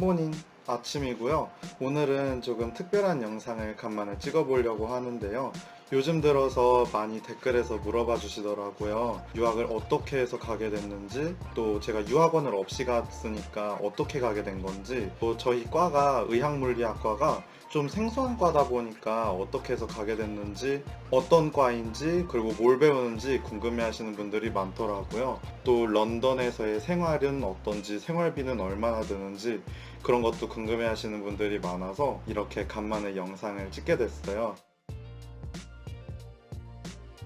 모닝 아침이고요. 오늘은 조금 특별한 영상을 간만에 찍어보려고 하는데요. 요즘 들어서 많이 댓글에서 물어봐 주시더라고요. 유학을 어떻게 해서 가게 됐는지, 또 제가 유학원을 없이 갔으니까 어떻게 가게 된 건지, 또 저희 과가 의학물리학과가 좀 생소한 과다 보니까 어떻게 해서 가게 됐는지, 어떤 과인지, 그리고 뭘 배우는지 궁금해 하시는 분들이 많더라고요. 또 런던에서의 생활은 어떤지, 생활비는 얼마나 드는지 그런 것도 궁금해 하시는 분들이 많아서 이렇게 간만에 영상을 찍게 됐어요.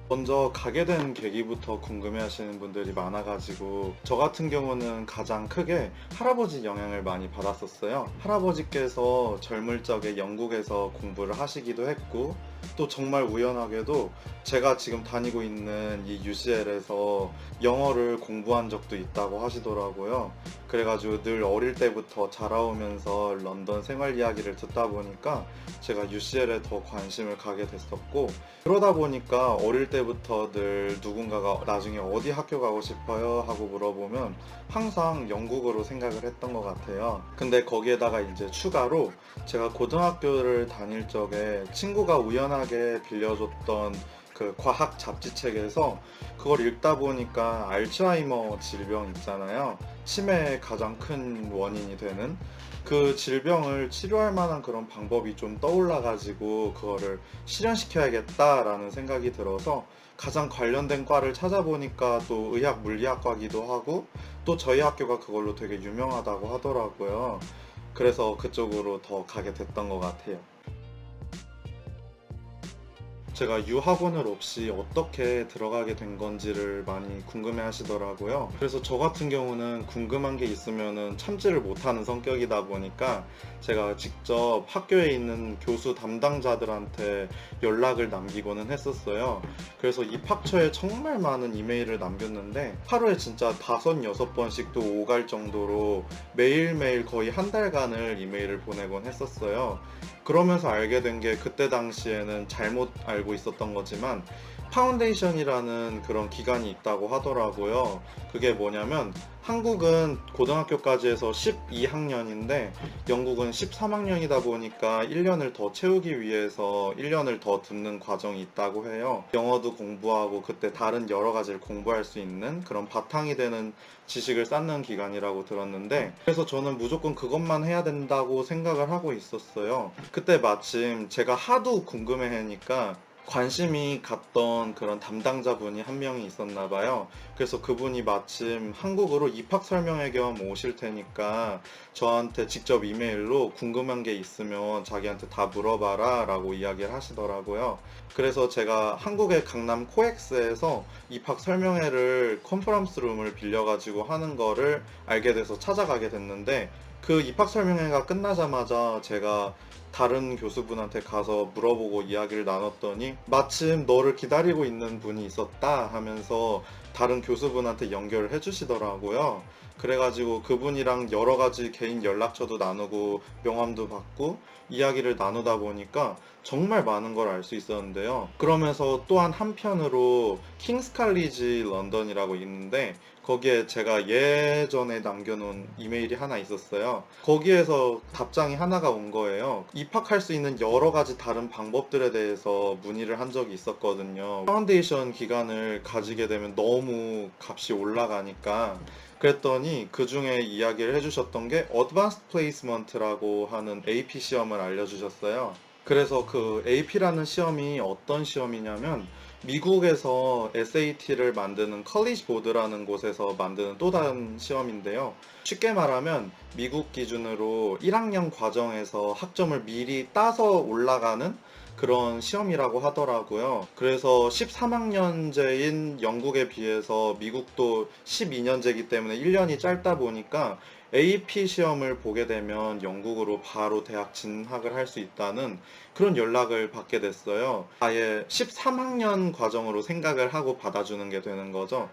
먼저 가게 된 계기부터 궁금해 하시는 분들이 많아가지고 저 같은 경우는 가장 크게 할아버지 영향을 많이 받았었어요. 할아버지께서 젊을 적에 영국에서 공부를 하시기도 했고, 또 정말 우연하게도 제가 지금 다니고 있는 이 UCL에서 영어를 공부한 적도 있다고 하시더라고요. 그래가지고 늘 어릴 때부터 자라오면서 런던 생활 이야기를 듣다 보니까 제가 UCL에 더 관심을 가게 됐었고, 그러다 보니까 어릴 때부터 늘 누군가가 나중에 어디 학교 가고 싶어요? 하고 물어보면 항상 영국으로 생각을 했던 것 같아요. 근데 거기에다가 이제 추가로 제가 고등학교를 다닐 적에 친구가 우연하게 빌려줬던 그 과학 잡지책에서 그걸 읽다 보니까 알츠하이머 질병 있잖아요. 치매의 가장 큰 원인이 되는 그 질병을 치료할 만한 그런 방법이 좀 떠올라가지고 그거를 실현시켜야겠다라는 생각이 들어서 가장 관련된 과를 찾아보니까 또 의학 물리학과기도 하고, 또 저희 학교가 그걸로 되게 유명하다고 하더라고요. 그래서 그쪽으로 더 가게 됐던 것 같아요. 제가 유학원을 없이 어떻게 들어가게 된 건지를 많이 궁금해 하시더라고요. 그래서 저 같은 경우는 궁금한 게 있으면은 참지를 못하는 성격이다 보니까 제가 직접 학교에 있는 교수 담당자들한테 연락을 남기고는 했었어요. 그래서 입학처에 정말 많은 이메일을 남겼는데 하루에 진짜 5-6번씩도 오갈 정도로 매일매일 거의 한 달간을 이메일을 보내곤 했었어요. 그러면서 알게 된 게, 그때 당시에는 잘못 알고 있었던 거지만 파운데이션이라는 그런 기간이 있다고 하더라고요. 그게 뭐냐면 한국은 고등학교까지 해서 12학년인데 영국은 13학년이다 보니까 1년을 더 채우기 위해서 1년을 더 듣는 과정이 있다고 해요. 영어도 공부하고 그때 다른 여러 가지를 공부할 수 있는 그런 바탕이 되는 지식을 쌓는 기간이라고 들었는데, 그래서 저는 무조건 그것만 해야 된다고 생각을 하고 있었어요. 그때 마침 제가 하도 궁금해하니까 관심이 갔던 그런 담당자분이 한 명이 있었나 봐요. 그래서 그분이 마침 한국으로 입학 설명회 겸 오실 테니까 저한테 직접 이메일로 궁금한 게 있으면 자기한테 다 물어봐라 라고 이야기를 하시더라고요. 그래서 제가 한국의 강남 코엑스에서 입학 설명회를 컨퍼런스 룸을 빌려가지고 하는 거를 알게 돼서 찾아가게 됐는데, 그 입학 설명회가 끝나자마자 제가 다른 교수분한테 가서 물어보고 이야기를 나눴더니 마침 너를 기다리고 있는 분이 있었다 하면서 다른 교수분한테 연결을 해주시더라고요. 그래가지고 그분이랑 여러 가지 개인 연락처도 나누고 명함도 받고 이야기를 나누다 보니까 정말 많은 걸 알 수 있었는데요. 그러면서 또한 한편으로 킹스 칼리지 런던이라고 있는데 거기에 제가 예전에 남겨놓은 이메일이 하나 있었어요. 거기에서 답장이 하나가 온 거예요. 입학할 수 있는 여러 가지 다른 방법들에 대해서 문의를 한 적이 있었거든요. 파운데이션 기간을 가지게 되면 너무 값이 올라가니까. 그랬더니 그 중에 이야기를 해주셨던 게 Advanced Placement라고 하는 AP 시험을 알려주셨어요. 그래서 그 AP라는 시험이 어떤 시험이냐면 미국에서 SAT를 만드는 컬리지 보드라는 곳에서 만드는 또 다른 시험인데요. 쉽게 말하면 미국 기준으로 1학년 과정에서 학점을 미리 따서 올라가는 그런 시험이라고 하더라고요. 그래서 13학년제인 영국에 비해서 미국도 12년제이기 때문에 1년이 짧다 보니까 AP 시험을 보게 되면 영국으로 바로 대학 진학을 할 수 있다는 그런 연락을 받게 됐어요. 아예 13학년 과정으로 생각을 하고 받아주는 게 되는 거죠.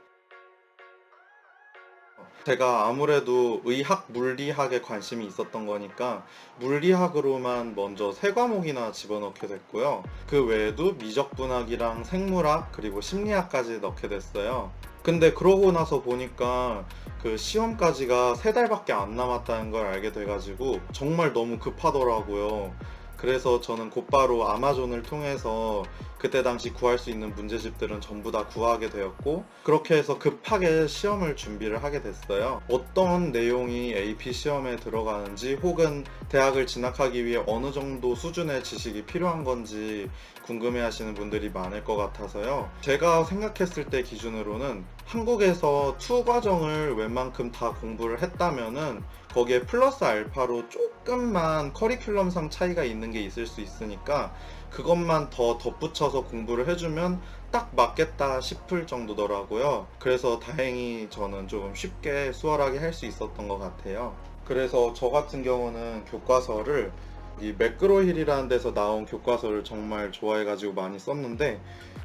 제가 아무래도 의학, 물리학에 관심이 있었던 거니까 물리학으로만 먼저 세 과목이나 집어넣게 됐고요. 그 외에도 미적분학이랑 생물학 그리고 심리학까지 넣게 됐어요. 근데 그러고 나서 보니까 그 시험까지가 세 달밖에 안 남았다는 걸 알게 돼가지고 정말 너무 급하더라고요. 그래서 저는 곧바로 아마존을 통해서 그때 당시 구할 수 있는 문제집들은 전부 다 구하게 되었고, 그렇게 해서 급하게 시험을 준비를 하게 됐어요. 어떤 내용이 AP 시험에 들어가는지 혹은 대학을 진학하기 위해 어느 정도 수준의 지식이 필요한 건지 궁금해 하시는 분들이 많을 것 같아서요. 제가 생각했을 때 기준으로는 한국에서 투 과정을 웬만큼 다 공부를 했다면은 거기에 플러스 알파로 조금만 커리큘럼상 차이가 있는 게 있을 수 있으니까 그것만 더 덧붙여서 공부를 해주면 딱 맞겠다 싶을 정도더라고요. 그래서 다행히 저는 조금 쉽게 수월하게 할 수 있었던 것 같아요. 그래서 저 같은 경우는 교과서를 이 매크로힐이라는 데서 나온 교과서를 정말 좋아해가지고 많이 썼는데,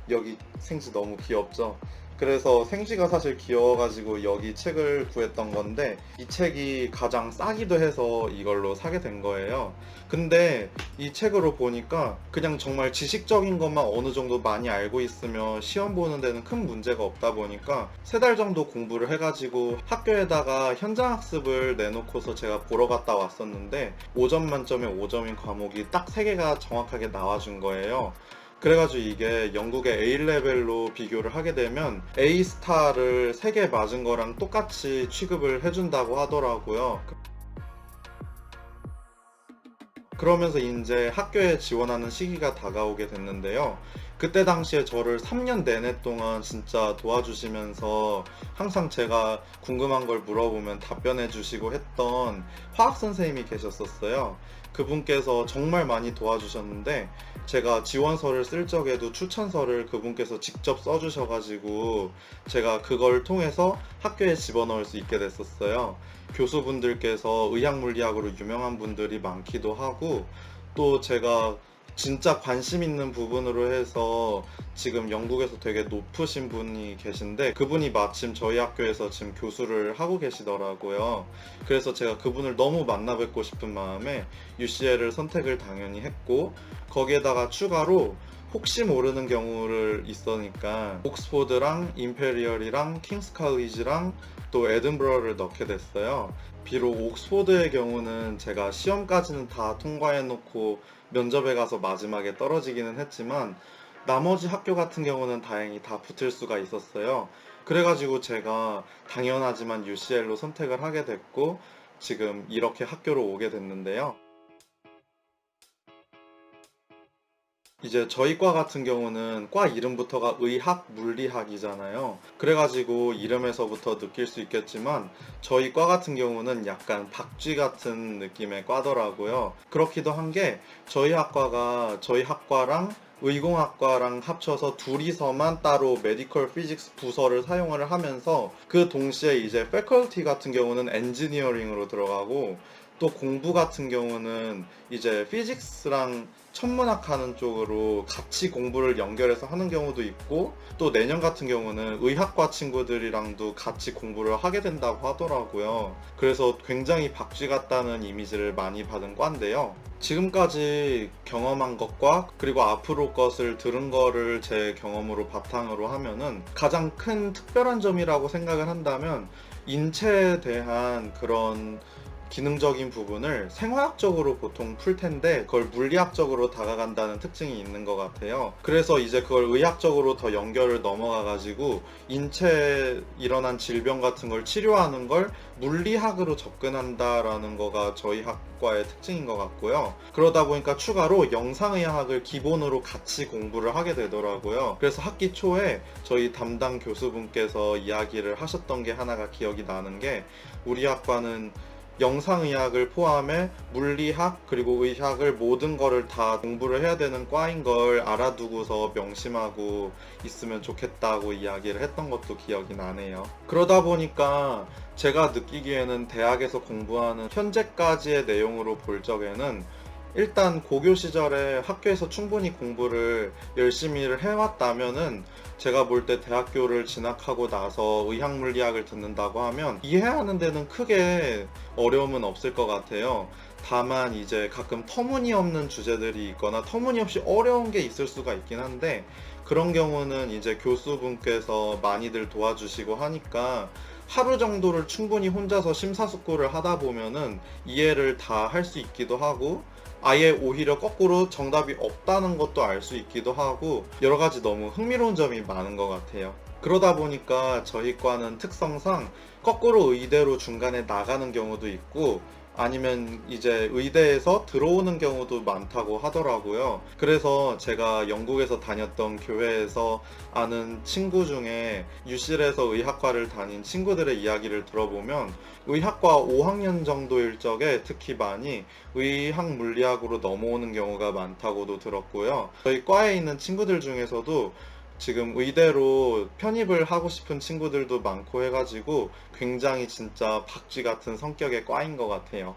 여기 생지 너무 귀엽죠? 그래서 생쥐가 사실 귀여워가지고 여기 책을 구했던 건데, 이 책이 가장 싸기도 해서 이걸로 사게 된 거예요. 근데 이 책으로 보니까 그냥 정말 지식적인 것만 어느 정도 많이 알고 있으면 시험 보는 데는 큰 문제가 없다 보니까 세 달 정도 공부를 해가지고 학교에다가 현장 학습을 내놓고서 제가 보러 갔다 왔었는데 5점 만점에 5점인 과목이 딱 3개가 정확하게 나와준 거예요. 그래가지고 이게 영국의 A레벨로 비교를 하게 되면 A스타를 3개 맞은 거랑 똑같이 취급을 해준다고 하더라고요. 그러면서 이제 학교에 지원하는 시기가 다가오게 됐는데요. 그때 당시에 저를 3년 내내 동안 진짜 도와주시면서 항상 제가 궁금한 걸 물어보면 답변해 주시고 했던 화학 선생님이 계셨었어요. 그분께서 정말 많이 도와주셨는데 제가 지원서를 쓸 적에도 추천서를 그분께서 직접 써주셔가지고 제가 그걸 통해서 학교에 집어넣을 수 있게 됐었어요. 교수분들께서 의학물리학으로 유명한 분들이 많기도 하고, 또 제가 진짜 관심 있는 부분으로 해서 지금 영국에서 되게 높으신 분이 계신데 그분이 마침 저희 학교에서 지금 교수를 하고 계시더라고요. 그래서 제가 그분을 너무 만나 뵙고 싶은 마음에 UCL을 선택을 당연히 했고, 거기에다가 추가로 혹시 모르는 경우를 있으니까 옥스포드랑 임페리얼이랑 킹스 칼리지랑 또 에든버러를 넣게 됐어요. 비록 옥스포드의 경우는 제가 시험까지는 다 통과해 놓고 면접에 가서 마지막에 떨어지기는 했지만 나머지 학교 같은 경우는 다행히 다 붙을 수가 있었어요. 그래가지고 제가 당연하지만 UCL로 선택을 하게 됐고 지금 이렇게 학교로 오게 됐는데요. 이제 저희 과 같은 경우는 과 이름부터가 의학, 물리학이잖아요. 그래가지고 이름에서부터 느낄 수 있겠지만 저희 과 같은 경우는 약간 박쥐 같은 느낌의 과더라고요. 그렇기도 한 게 저희 학과가 저희 학과랑 의공학과랑 합쳐서 둘이서만 따로 메디컬 피직스 부서를 사용을 하면서 그 동시에 이제 패컬티 같은 경우는 엔지니어링으로 들어가고 또 공부 같은 경우는 이제 피직스랑 천문학 하는 쪽으로 같이 공부를 연결해서 하는 경우도 있고, 또 내년 같은 경우는 의학과 친구들이랑도 같이 공부를 하게 된다고 하더라고요. 그래서 굉장히 박쥐 같다는 이미지를 많이 받은 과인데요. 지금까지 경험한 것과 그리고 앞으로 것을 들은 거를 제 경험으로 바탕으로 하면은 가장 큰 특별한 점이라고 생각을 한다면 인체에 대한 그런 기능적인 부분을 생화학적으로 보통 풀 텐데 그걸 물리학적으로 다가간다는 특징이 있는 것 같아요. 그래서 이제 그걸 의학적으로 더 연결을 넘어가 가지고 인체에 일어난 질병 같은 걸 치료하는 걸 물리학으로 접근한다라는 거가 저희 학과의 특징인 것 같고요. 그러다 보니까 추가로 영상의학을 기본으로 같이 공부를 하게 되더라고요. 그래서 학기 초에 저희 담당 교수분께서 이야기를 하셨던 게 하나가 기억이 나는 게, 우리 학과는 영상의학을 포함해 물리학 그리고 의학을 모든 거를 다 공부를 해야 되는 과인 걸 알아두고서 명심하고 있으면 좋겠다고 이야기를 했던 것도 기억이 나네요. 그러다 보니까 제가 느끼기에는 대학에서 공부하는 현재까지의 내용으로 볼 적에는 일단 고교 시절에 학교에서 충분히 공부를 열심히 해왔다면은 제가 볼 때 대학교를 진학하고 나서 의학물리학을 듣는다고 하면 이해하는 데는 크게 어려움은 없을 것 같아요. 다만 이제 가끔 터무니없는 주제들이 있거나 터무니없이 어려운 게 있을 수가 있긴 한데, 그런 경우는 이제 교수분께서 많이들 도와주시고 하니까 하루 정도를 충분히 혼자서 심사숙고를 하다 보면은 이해를 다 할 수 있기도 하고, 아예 오히려 거꾸로 정답이 없다는 것도 알 수 있기도 하고, 여러 가지 너무 흥미로운 점이 많은 것 같아요. 그러다 보니까 저희 과는 특성상 거꾸로 의대로 중간에 나가는 경우도 있고, 아니면 이제 의대에서 들어오는 경우도 많다고 하더라고요. 그래서 제가 영국에서 다녔던 교회에서 아는 친구 중에 유실에서 의학과를 다닌 친구들의 이야기를 들어보면 의학과 5학년 정도일 적에 특히 많이 의학물리학으로 넘어오는 경우가 많다고도 들었고요. 저희 과에 있는 친구들 중에서도 지금 의대로 편입을 하고 싶은 친구들도 많고 해가지고 굉장히 진짜 박쥐 같은 성격의 과인 것 같아요.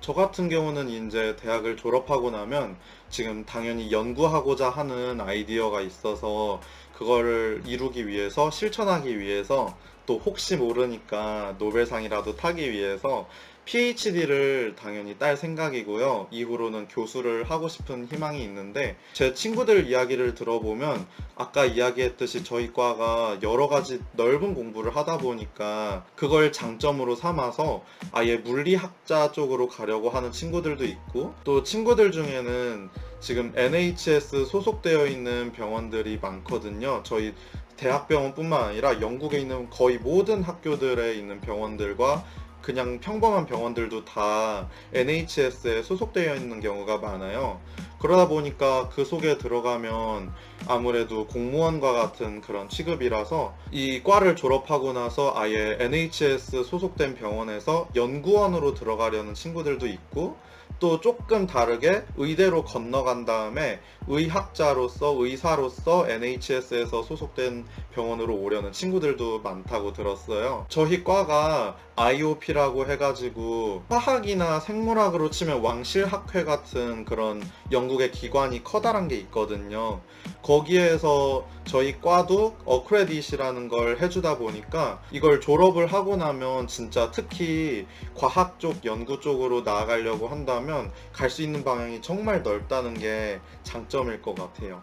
저 같은 경우는 이제 대학을 졸업하고 나면 지금 당연히 연구하고자 하는 아이디어가 있어서 그거를 이루기 위해서, 실천하기 위해서, 또 혹시 모르니까 노벨상이라도 타기 위해서 PhD를 당연히 딸 생각이고요. 이후로는 교수를 하고 싶은 희망이 있는데, 제 친구들 이야기를 들어보면 아까 이야기했듯이 저희 과가 여러 가지 넓은 공부를 하다 보니까 그걸 장점으로 삼아서 아예 물리학자 쪽으로 가려고 하는 친구들도 있고, 또 친구들 중에는 지금 NHS 소속되어 있는 병원들이 많거든요. 저희 대학병원뿐만 아니라 영국에 있는 거의 모든 학교들에 있는 병원들과 그냥 평범한 병원들도 다 NHS에 소속되어 있는 경우가 많아요. 그러다 보니까 그 속에 들어가면 아무래도 공무원과 같은 그런 취급이라서 이 과를 졸업하고 나서 아예 NHS 소속된 병원에서 연구원으로 들어가려는 친구들도 있고, 또 조금 다르게 의대로 건너간 다음에 의학자로서, 의사로서 NHS에서 소속된 병원으로 오려는 친구들도 많다고 들었어요. 저희 과가 IOP라고 해가지고 화학이나 생물학으로 치면 왕실학회 같은 그런 영국의 기관이 커다란 게 있거든요. 거기에서 저희 과도 어크레딧이라는 걸 해주다 보니까 이걸 졸업을 하고 나면 진짜 특히 과학 쪽 연구 쪽으로 나아가려고 한다면 갈 수 있는 방향이 정말 넓다는 게 장점일 것 같아요.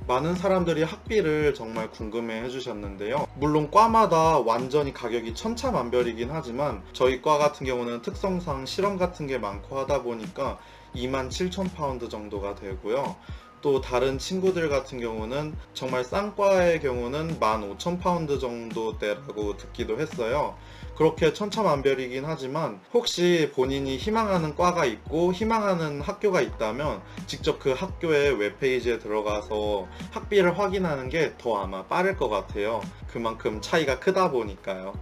많은 사람들이 학비를 정말 궁금해 해주셨는데요. 물론 과마다 완전히 가격이 천차만별이긴 하지만 저희 과 같은 경우는 특성상 실험 같은 게 많고 하다 보니까 27,000파운드 정도가 되고요. 또 다른 친구들 같은 경우는 정말 싼 과의 경우는 15,000파운드 정도대라고 듣기도 했어요. 그렇게 천차만별이긴 하지만 혹시 본인이 희망하는 과가 있고 희망하는 학교가 있다면 직접 그 학교의 웹페이지에 들어가서 학비를 확인하는 게 더 아마 빠를 것 같아요. 그만큼 차이가 크다 보니까요.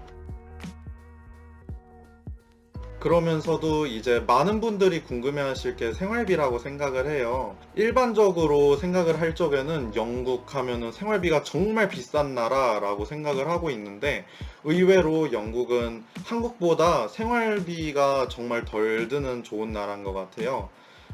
그러면서도 이제 많은 분들이 궁금해하실 게 생활비라고 생각을 해요. 일반적으로 생각을 할 적에는 영국 하면은 생활비가 정말 비싼 나라라고 생각을 하고 있는데, 의외로 영국은 한국보다 생활비가 정말 덜 드는 좋은 나라인 것 같아요.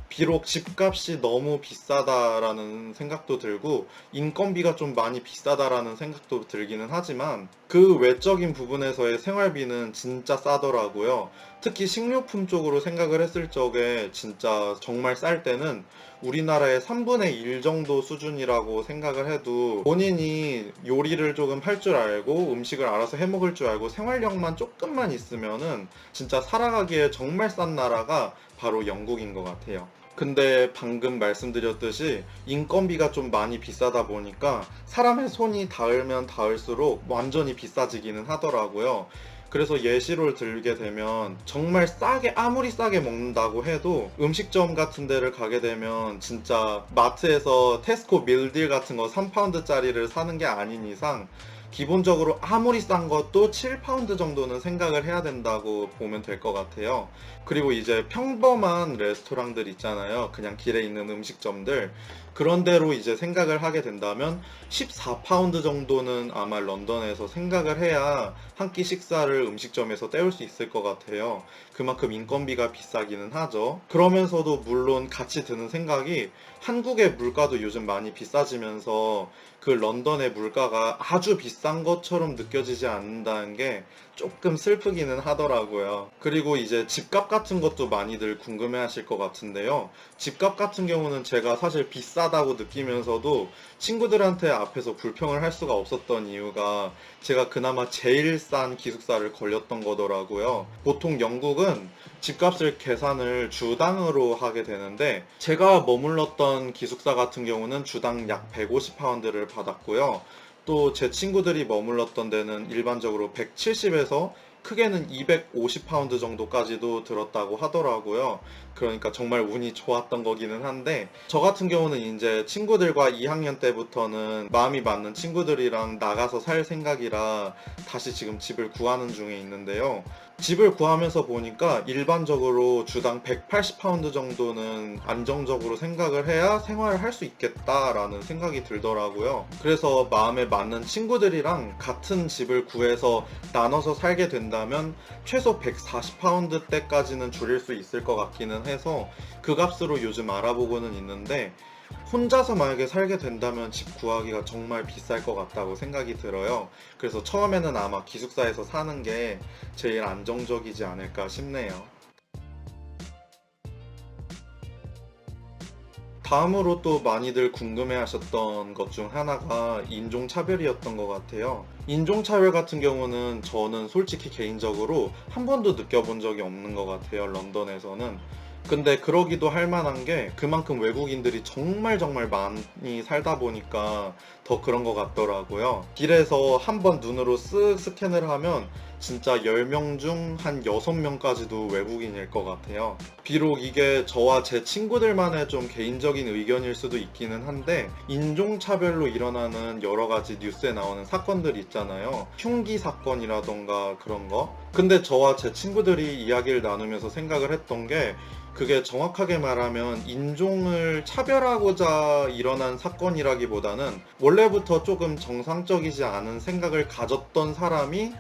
비록 집값이 너무 비싸다라는 생각도 들고 인건비가 좀 많이 비싸다라는 생각도 들기는 하지만 그 외적인 부분에서의 생활비는 진짜 싸더라고요. 특히 식료품 쪽으로 생각을 했을 적에 진짜 정말 쌀 때는 우리나라의 3분의 1 정도 수준이라고 생각을 해도 본인이 요리를 조금 할 줄 알고 음식을 알아서 해 먹을 줄 알고 생활력만 조금만 있으면은 진짜 살아가기에 정말 싼 나라가 바로 영국인 것 같아요. 근데 방금 말씀드렸듯이 인건비가 좀 많이 비싸다 보니까 사람의 손이 닿으면 닿을수록 완전히 비싸지기는 하더라고요. 그래서 예시를 들게 되면 정말 싸게, 아무리 싸게 먹는다고 해도 음식점 같은 데를 가게 되면 진짜 마트에서 테스코 밀딜 같은 거 3파운드짜리를 사는 게 아닌 이상 기본적으로 아무리 싼 것도 7파운드 정도는 생각을 해야 된다고 보면 될 것 같아요. 그리고 이제 평범한 레스토랑들 있잖아요. 그냥 길에 있는 음식점들. 그런 데로 이제 생각을 하게 된다면 14파운드 정도는 아마 런던에서 생각을 해야 한 끼 식사를 음식점에서 때울 수 있을 것 같아요. 그만큼 인건비가 비싸기는 하죠. 그러면서도 물론 같이 드는 생각이 한국의 물가도 요즘 많이 비싸지면서 그 런던의 물가가 아주 비싼 것처럼 느껴지지 않는다는 게 조금 슬프기는 하더라고요. 그리고 이제 집값 같은 것도 많이들 궁금해 하실 것 같은데요. 집값 같은 경우는 제가 사실 비싸다고 느끼면서도 친구들한테 앞에서 불평을 할 수가 없었던 이유가 제가 그나마 제일 싼 기숙사를 걸렸던 거더라고요. 보통 영국은 집값을 계산을 주당으로 하게 되는데 제가 머물렀던 기숙사 같은 경우는 주당 약 150파운드를 받았고요. 또 제 친구들이 머물렀던 데는 일반적으로 170에서 크게는 250파운드 정도까지도 들었다고 하더라고요. 그러니까 정말 운이 좋았던 거기는 한데 저 같은 경우는 이제 친구들과 2학년 때부터는 마음이 맞는 친구들이랑 나가서 살 생각이라 다시 지금 집을 구하는 중에 있는데요. 집을 구하면서 보니까 일반적으로 주당 180파운드 정도는 안정적으로 생각을 해야 생활을 할 수 있겠다라는 생각이 들더라고요. 그래서 마음에 맞는 친구들이랑 같은 집을 구해서 나눠서 살게 된다면 최소 140파운드 대까지는 줄일 수 있을 것 같기는 해서 그 값으로 요즘 알아보고는 있는데 혼자서 만약에 살게 된다면 집 구하기가 정말 비쌀 것 같다고 생각이 들어요. 그래서 처음에는 아마 기숙사에서 사는 게 제일 안정적이지 않을까 싶네요. 다음으로 또 많이들 궁금해 하셨던 것 중 하나가 인종차별이었던 것 같아요. 인종차별 같은 경우는 저는 솔직히 개인적으로 한 번도 느껴본 적이 없는 것 같아요, 런던에서는. 근데 그러기도 할 만한 게 그만큼 외국인들이 정말 정말 많이 살다 보니까 더 그런 것 같더라고요. 길에서 한 번 눈으로 쓱 스캔을 하면 진짜 10명 중 한 6명까지도 외국인일 것 같아요. 비록 이게 저와 제 친구들만의 좀 개인적인 의견일 수도 있기는 한데 인종차별로 일어나는 여러 가지 뉴스에 나오는 사건들 있잖아요. 흉기 사건이라던가 그런 거. 근데 저와 제 친구들이 이야기를 나누면서 생각을 했던 게 그게 정확하게 말하면 인종을 차별하고자 일어난 사건이라기보다는 원래부터 조금 정상적이지 않은 생각을 가졌던 사람이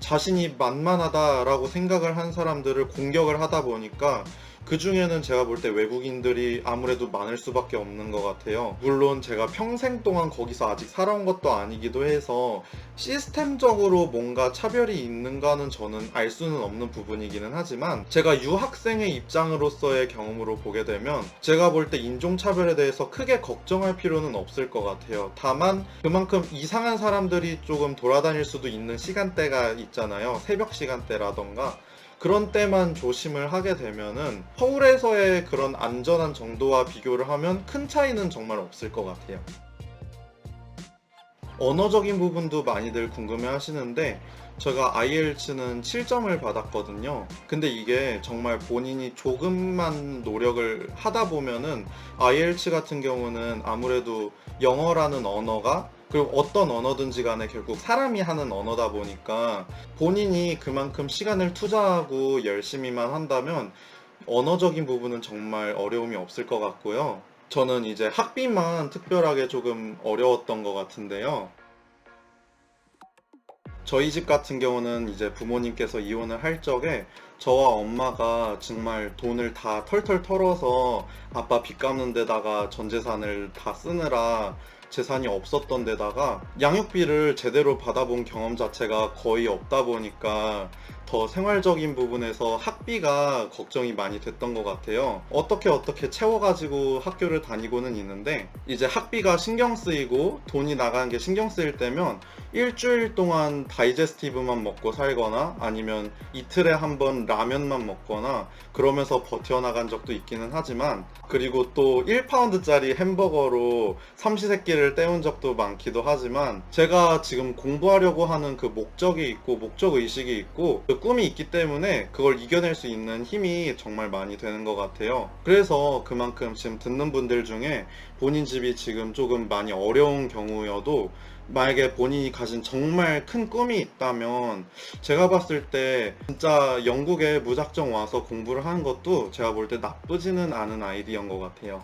자신이 만만하다라고 생각을 한 사람들을 공격을 하다 보니까 그 중에는 제가 볼 때 외국인들이 아무래도 많을 수밖에 없는 것 같아요. 물론 제가 평생 동안 거기서 아직 살아온 것도 아니기도 해서 시스템적으로 뭔가 차별이 있는가는 저는 알 수는 없는 부분이기는 하지만 제가 유학생의 입장으로서의 경험으로 보게 되면 제가 볼 때 인종차별에 대해서 크게 걱정할 필요는 없을 것 같아요. 다만 그만큼 이상한 사람들이 조금 돌아다닐 수도 있는 시간대가 있잖아요. 새벽 시간대라던가 그런 때만 조심을 하게 되면은 서울에서의 그런 안전한 정도와 비교를 하면 큰 차이는 정말 없을 것 같아요. 언어적인 부분도 많이들 궁금해 하시는데 제가 IELTS는 7점을 받았거든요. 근데 이게 정말 본인이 조금만 노력을 하다 보면은 IELTS 같은 경우는 아무래도 영어라는 언어가 그리고 어떤 언어든지 간에 결국 사람이 하는 언어다 보니까 본인이 그만큼 시간을 투자하고 열심히만 한다면 언어적인 부분은 정말 어려움이 없을 것 같고요. 저는 이제 학비만 특별하게 조금 어려웠던 것 같은데요. 저희 집 같은 경우는 이제 부모님께서 이혼을 할 적에 저와 엄마가 정말 돈을 다 털털 털어서 아빠 빚 갚는 데다가 전 재산을 다 쓰느라 재산이 없었던 데다가 양육비를 제대로 받아본 경험 자체가 거의 없다 보니까 더 생활적인 부분에서 학비가 걱정이 많이 됐던 것 같아요. 어떻게 채워가지고 학교를 다니고는 있는데 이제 학비가 신경 쓰이고 돈이 나가는 게 신경 쓰일 때면 일주일 동안 다이제스티브만 먹고 살거나 아니면 이틀에 한 번 라면만 먹거나 그러면서 버텨나간 적도 있기는 하지만 그리고 또 1파운드짜리 햄버거로 삼시세끼를 학기를 때운 적도 많기도 하지만 제가 지금 공부하려고 하는 그 목적이 있고 목적의식이 있고 그 꿈이 있기 때문에 그걸 이겨낼 수 있는 힘이 정말 많이 되는 것 같아요. 그래서 그만큼 지금 듣는 분들 중에 본인 집이 지금 조금 많이 어려운 경우여도 만약에 본인이 가진 정말 큰 꿈이 있다면 제가 봤을 때 진짜 영국에 무작정 와서 공부를 하는 것도 제가 볼 때 나쁘지는 않은 아이디어인 것 같아요.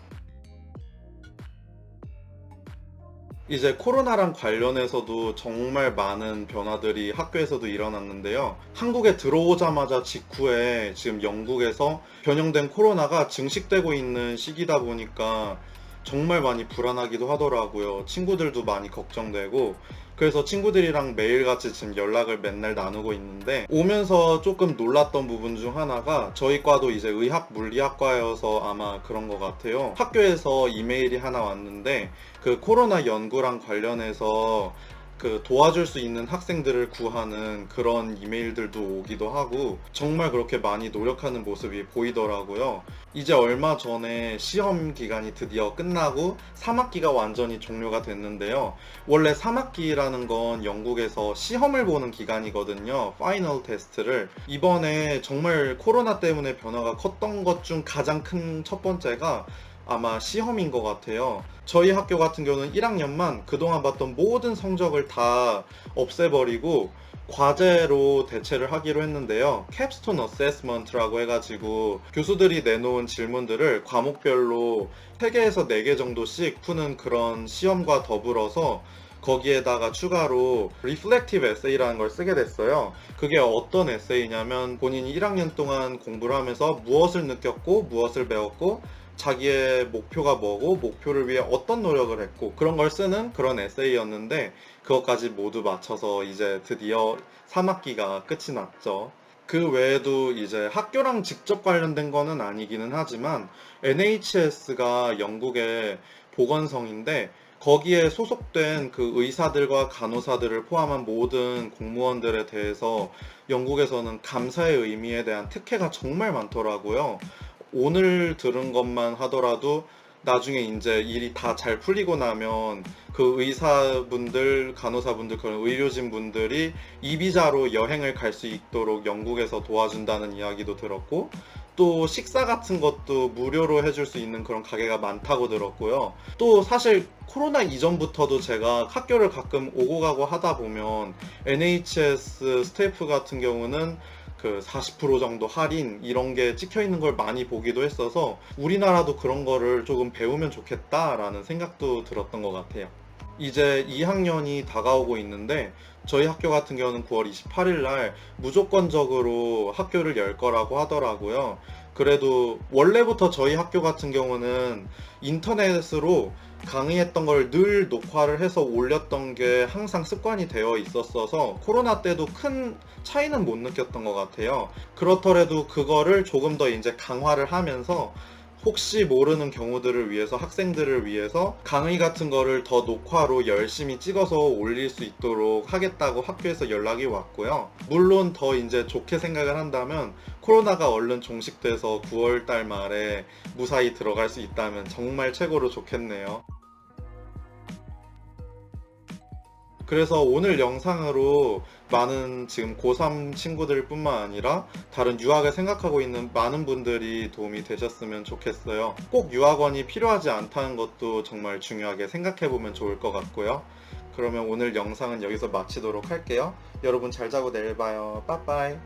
이제 코로나랑 관련해서도 정말 많은 변화들이 학교에서도 일어났는데요. 한국에 들어오자마자 직후에 지금 영국에서 변형된 코로나가 증식되고 있는 시기다 보니까 정말 많이 불안하기도 하더라고요. 친구들도 많이 걱정되고. 그래서 친구들이랑 매일같이 지금 연락을 맨날 나누고 있는데 오면서 조금 놀랐던 부분 중 하나가 저희 과도 이제 의학 물리학과여서 아마 그런 것 같아요. 학교에서 이메일이 하나 왔는데 그 코로나 연구랑 관련해서 그 도와줄 수 있는 학생들을 구하는 그런 이메일들도 오기도 하고 정말 그렇게 많이 노력하는 모습이 보이더라고요. 이제 얼마 전에 시험 기간이 드디어 끝나고 3학기가 완전히 종료가 됐는데요. 원래 3학기라는 건 영국에서 시험을 보는 기간이거든요. 파이널 테스트를. 이번에 정말 코로나 때문에 변화가 컸던 것 중 가장 큰 첫 번째가 아마 시험인 것 같아요. 저희 학교 같은 경우는 1학년만 그동안 봤던 모든 성적을 다 없애버리고 과제로 대체를 하기로 했는데요. 캡스톤 어세스먼트라고 해가지고 교수들이 내놓은 질문들을 과목별로 3개에서 4개 정도씩 푸는 그런 시험과 더불어서 거기에다가 추가로 리플렉티브 에세이라는 걸 쓰게 됐어요. 그게 어떤 에세이냐면 본인이 1학년 동안 공부를 하면서 무엇을 느꼈고 무엇을 배웠고 자기의 목표가 뭐고 목표를 위해 어떤 노력을 했고 그런 걸 쓰는 그런 에세이였는데 그것까지 모두 맞춰서 이제 드디어 3학기가 끝이 났죠. 그 외에도 이제 학교랑 직접 관련된 거는 아니기는 하지만 NHS가 영국의 보건성인데 거기에 소속된 그 의사들과 간호사들을 포함한 모든 공무원들에 대해서 영국에서는 감사의 의미에 대한 특혜가 정말 많더라고요. 오늘 들은 것만 하더라도 나중에 이제 일이 다 잘 풀리고 나면 그 의사분들, 간호사분들, 그런 의료진 분들이 이비자로 여행을 갈 수 있도록 영국에서 도와준다는 이야기도 들었고 또 식사 같은 것도 무료로 해줄 수 있는 그런 가게가 많다고 들었고요. 또 사실 코로나 이전부터도 제가 학교를 가끔 오고 가고 하다 보면 NHS 스태프 같은 경우는 그 40% 정도 할인 이런 게 찍혀 있는 걸 많이 보기도 했어서 우리나라도 그런 거를 조금 배우면 좋겠다라는 생각도 들었던 것 같아요. 이제 2학년이 다가오고 있는데 저희 학교 같은 경우는 9월 28일 날 무조건적으로 학교를 열 거라고 하더라고요. 그래도 원래부터 저희 학교 같은 경우는 인터넷으로 강의했던 걸 늘 녹화를 해서 올렸던 게 항상 습관이 되어 있었어서 코로나 때도 큰 차이는 못 느꼈던 것 같아요. 그렇더라도 그거를 조금 더 이제 강화를 하면서 혹시 모르는 경우들을 위해서 학생들을 위해서 강의 같은 거를 더 녹화로 열심히 찍어서 올릴 수 있도록 하겠다고 학교에서 연락이 왔고요. 물론 더 이제 좋게 생각을 한다면 코로나가 얼른 종식돼서 9월 달 말에 무사히 들어갈 수 있다면 정말 최고로 좋겠네요. 그래서 오늘 영상으로 많은 지금 고3 친구들 뿐만 아니라 다른 유학을 생각하고 있는 많은 분들이 도움이 되셨으면 좋겠어요. 꼭 유학원이 필요하지 않다는 것도 정말 중요하게 생각해 보면 좋을 것 같고요. 그러면 오늘 영상은 여기서 마치도록 할게요. 여러분 잘 자고 내일 봐요. 빠빠이.